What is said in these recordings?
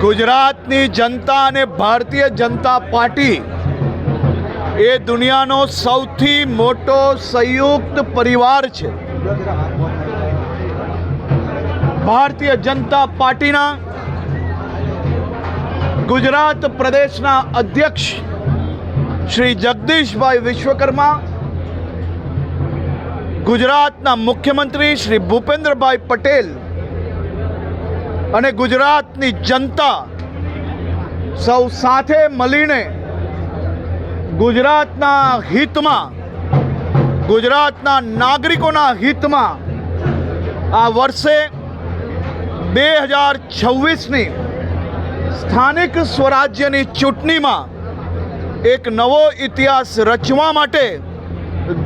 ગુજરાતની જનતા અને ભારતીય જનતા પાર્ટી એ દુનિયાનો સૌથી મોટો સંયુક્ત પરિવાર છે. ભારતીય જનતા પાર્ટીના ગુજરાત પ્રદેશના અધ્યક્ષ શ્રી જગદીશભાઈ વિશ્વકર્મા, ગુજરાતના મુખ્યમંત્રી શ્રી ભૂપેન્દ્રભાઈ પટેલ અને ગુજરાતની જનતા સૌ સાથે મળીને ગુજરાતના હિતમાં, ગુજરાતના નાગરિકોના હિતમાં આ વર્ષે 2026ની સ્થાનિક સ્વરાજ્યની ચૂંટણીમાં એક નવો ઇતિહાસ રચવા માટે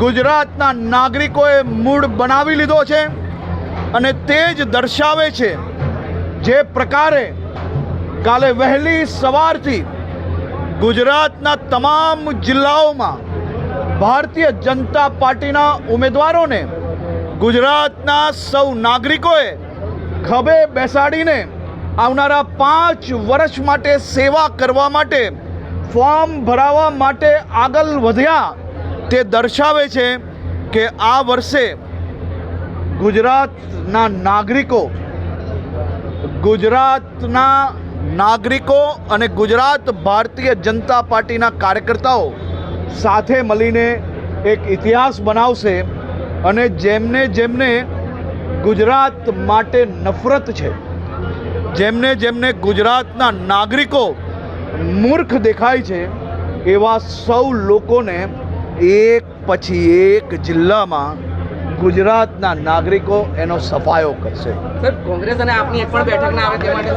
ગુજરાતના નાગરિકોએ મૂડ બનાવી લીધો છે. અને તે જ દર્શાવે છે જે પ્રકારે કાલે વહેલી સવારથી ગુજરાતના તમામ જિલ્લાઓમાં ભારતીય જનતા પાર્ટીના ઉમેદવારોને ગુજરાતના સૌ નાગરિકોએ ખભે બેસાડીને આવનારા 5 વર્ષ માટે સેવા કરવા માટે ફોર્મ ભરાવવા માટે આગળ વધ્યા. તે દર્શાવે છે કે આ વર્ષે ગુજરાતના નાગરિકો અને ગુજરાત ભારતીય જનતા પાર્ટીના કાર્યકર્તાઓ સાથે મળીને એક ઇતિહાસ બનાવશે. અને જેમને જેમને ગુજરાત માટે નફરત છે, જેમને ગુજરાતના નાગરિકો મૂર્ખ દેખાય છે, એવા સૌ લોકોને એક પછી એક જિલ્લામાં ગુજરાતના નાગરિકો એનો સફાયો કરશે. સર, કોંગ્રેસ અને આપની એક પણ બેઠક ના આવે તે માટે